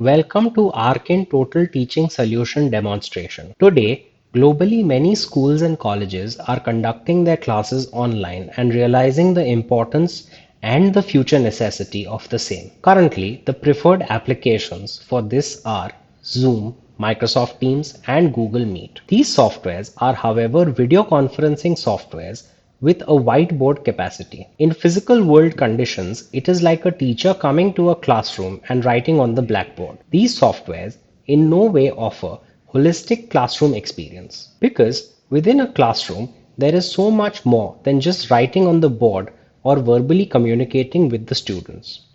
Welcome to Arkin Total Teaching Solution demonstration. Today, globally many schools and colleges are conducting their classes online and realizing the importance and the future necessity of the same. Currently, the preferred applications for this are Zoom, Microsoft Teams, and Google Meet. These softwares are, however, video conferencing softwares with a whiteboard capacity. In physical world conditions, it is like a teacher coming to a classroom and writing on the blackboard. These softwares in no way offer holistic classroom experience because within a classroom there is so much more than just writing on the board or verbally communicating with the students.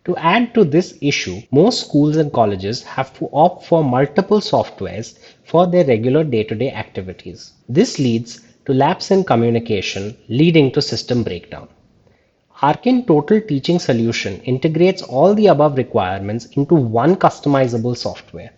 To add to this issue, most schools and colleges have to opt for multiple softwares for their regular day-to-day activities. This leads to lapse in communication, leading to system breakdown. Arkin Total Teaching Solution integrates all the above requirements into one customizable software.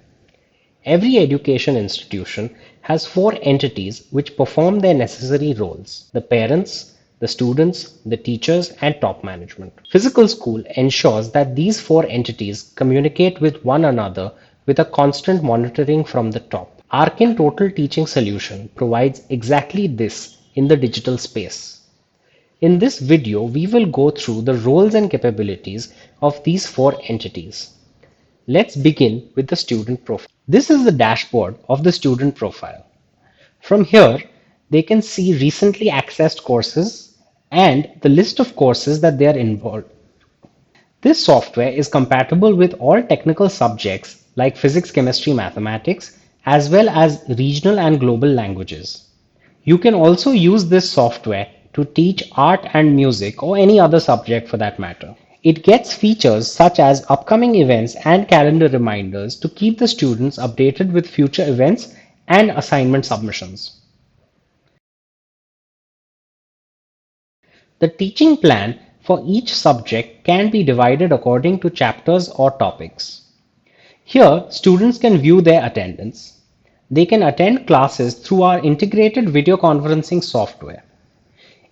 Every education institution has four entities which perform their necessary roles: the parents, the students, the teachers, and top management. Physical school ensures that these four entities communicate with one another with a constant monitoring from the top. Arkin Total Teaching Solution provides exactly this in the digital space. In this video, we will go through the roles and capabilities of these four entities. Let's begin with the student profile. This is the dashboard of the student profile. From here, they can see recently accessed courses and the list of courses that they are involved. This software is compatible with all technical subjects like physics, chemistry, mathematics, as well as regional and global languages. You can also use this software to teach art and music or any other subject for that matter. It gets features such as upcoming events and calendar reminders to keep the students updated with future events and assignment submissions. The teaching plan for each subject can be divided according to chapters or topics. Here, students can view their attendance. They can attend classes through our integrated video conferencing software.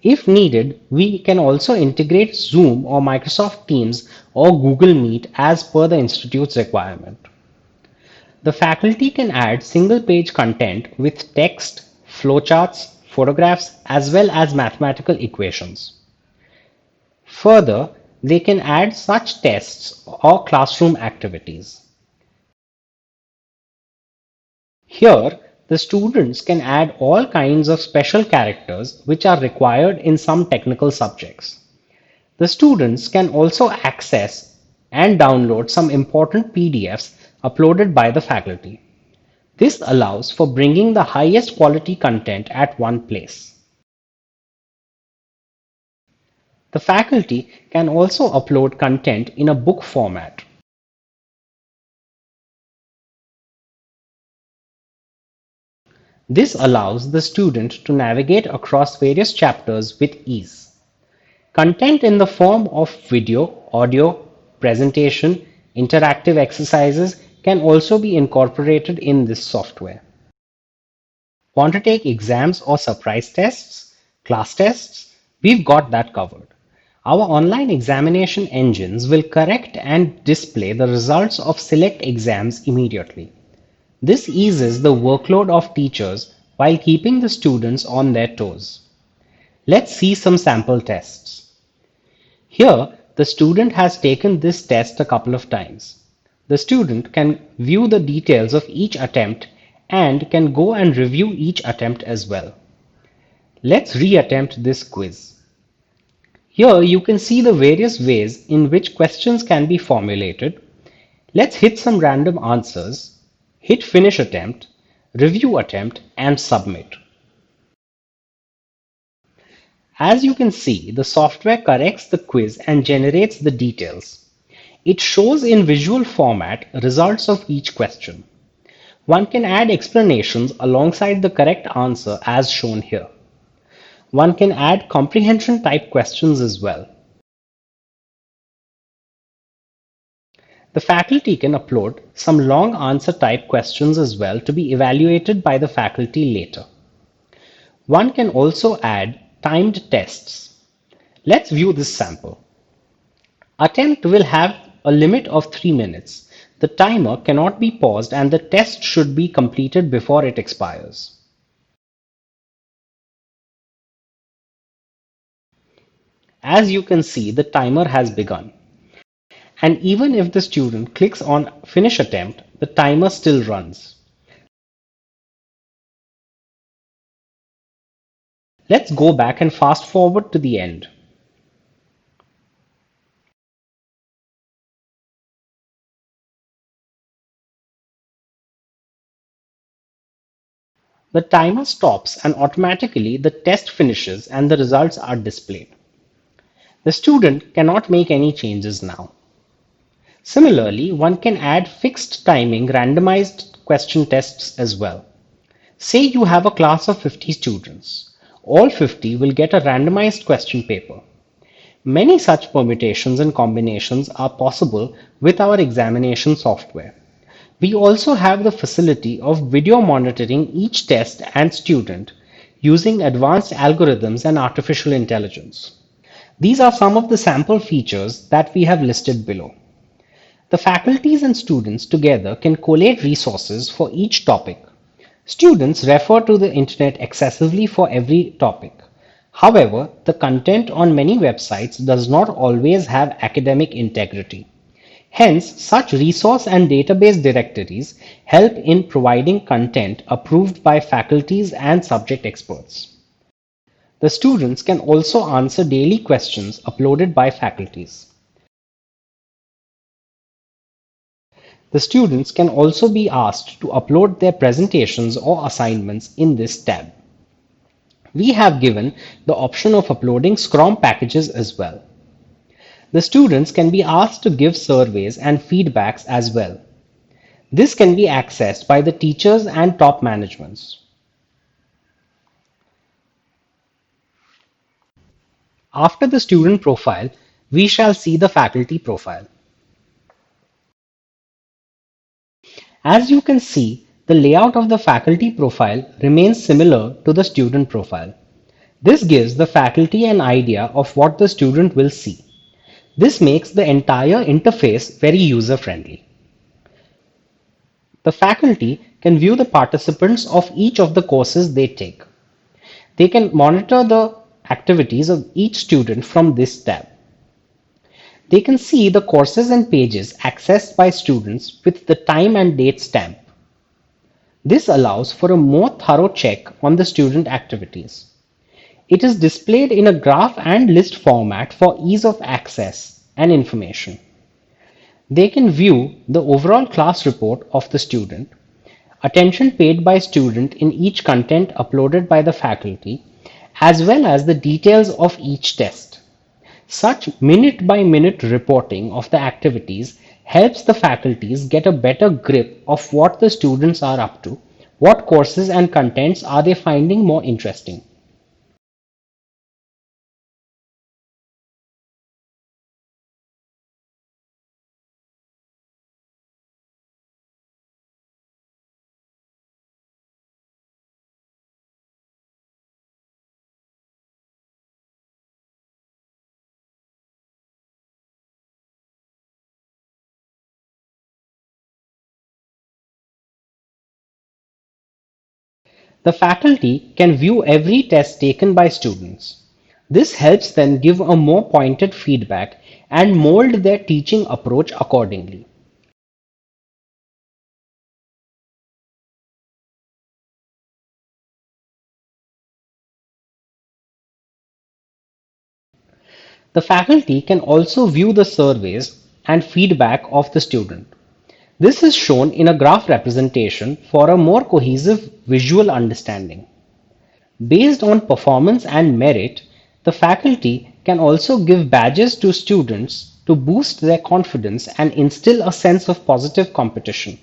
If needed, we can also integrate Zoom or Microsoft Teams or Google Meet as per the institute's requirement. The faculty can add single-page content with text, flowcharts, photographs, as well as mathematical equations. Further, they can add such tests or classroom activities. Here, the students can add all kinds of special characters which are required in some technical subjects. The students can also access and download some important PDFs uploaded by the faculty. This allows for bringing the highest quality content at one place. The faculty can also upload content in a book format. This allows the student to navigate across various chapters with ease. Content in the form of video, audio, presentation, interactive exercises can also be incorporated in this software. Want to take exams or surprise tests, class tests? We've got that covered. Our online examination engines will correct and display the results of select exams immediately. This eases the workload of teachers while keeping the students on their toes. Let's see some sample tests. Here, the student has taken this test a couple of times. The student can view the details of each attempt and can go and review each attempt as well. Let's re-attempt this quiz. Here you can see the various ways in which questions can be formulated. Let's hit some random answers, hit finish attempt, review attempt, and submit. As you can see, the software corrects the quiz and generates the details. It shows in visual format results of each question. One can add explanations alongside the correct answer as shown here. One can add comprehension type questions as well. The faculty can upload some long answer type questions as well to be evaluated by the faculty later. One can also add timed tests. Let's view this sample. Attempt will have a limit of 3 minutes. The timer cannot be paused and the test should be completed before it expires. As you can see, the timer has begun. And even if the student clicks on Finish Attempt, the timer still runs. Let's go back and fast forward to the end. The timer stops and automatically the test finishes and the results are displayed. The student cannot make any changes now. Similarly, one can add fixed timing randomized question tests as well. Say you have a class of 50 students. All 50 will get a randomized question paper. Many such permutations and combinations are possible with our examination software. We also have the facility of video monitoring each test and student using advanced algorithms and artificial intelligence. These are some of the sample features that we have listed below. The faculties and students together can collate resources for each topic. Students refer to the internet excessively for every topic. However, the content on many websites does not always have academic integrity. Hence, such resource and database directories help in providing content approved by faculties and subject experts. The students can also answer daily questions uploaded by faculties. The students can also be asked to upload their presentations or assignments in this tab. We have given the option of uploading Scrum packages as well. The students can be asked to give surveys and feedbacks as well. This can be accessed by the teachers and top managements. After the student profile, we shall see the faculty profile. As you can see, the layout of the faculty profile remains similar to the student profile. This gives the faculty an idea of what the student will see. This makes the entire interface very user-friendly. The faculty can view the participants of each of the courses they take. They can monitor the activities of each student from this tab. They can see the courses and pages accessed by students with the time and date stamp. This allows for a more thorough check on the student activities. It is displayed in a graph and list format for ease of access and information. They can view the overall class report of the student, attention paid by student in each content uploaded by the faculty, as well as the details of each test. Such minute-by-minute reporting of the activities helps the faculties get a better grip of what the students are up to, what courses and contents are they finding more interesting. The faculty can view every test taken by students. This helps them give a more pointed feedback and mold their teaching approach accordingly. The faculty can also view the surveys and feedback of the student. This is shown in a graph representation for a more cohesive visual understanding. Based on performance and merit, the faculty can also give badges to students to boost their confidence and instill a sense of positive competition.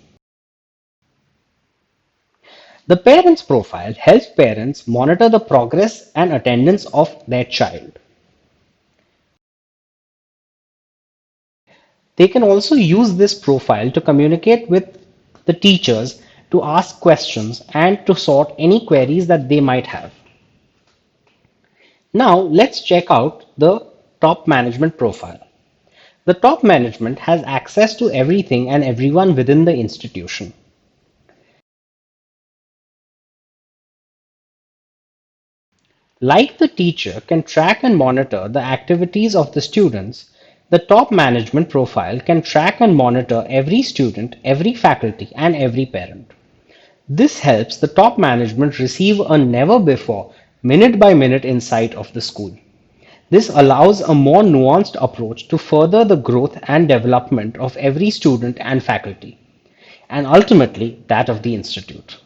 The parents profile helps parents monitor the progress and attendance of their child. They can also use this profile to communicate with the teachers, to ask questions and to sort any queries that they might have. Now let's check out the top management profile. The top management has access to everything and everyone within the institution. Like the teacher can track and monitor the activities of the students, the top management profile can track and monitor every student, every faculty, and every parent. This helps the top management receive a never before, minute by minute insight of the school. This allows a more nuanced approach to further the growth and development of every student and faculty, and ultimately that of the institute.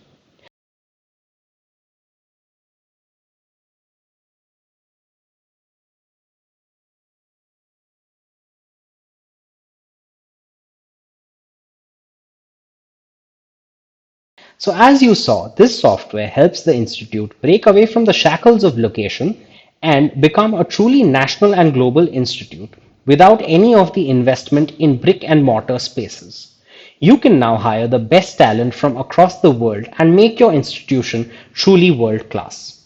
So as you saw, this software helps the institute break away from the shackles of location and become a truly national and global institute without any of the investment in brick and mortar spaces. You can now hire the best talent from across the world and make your institution truly world class.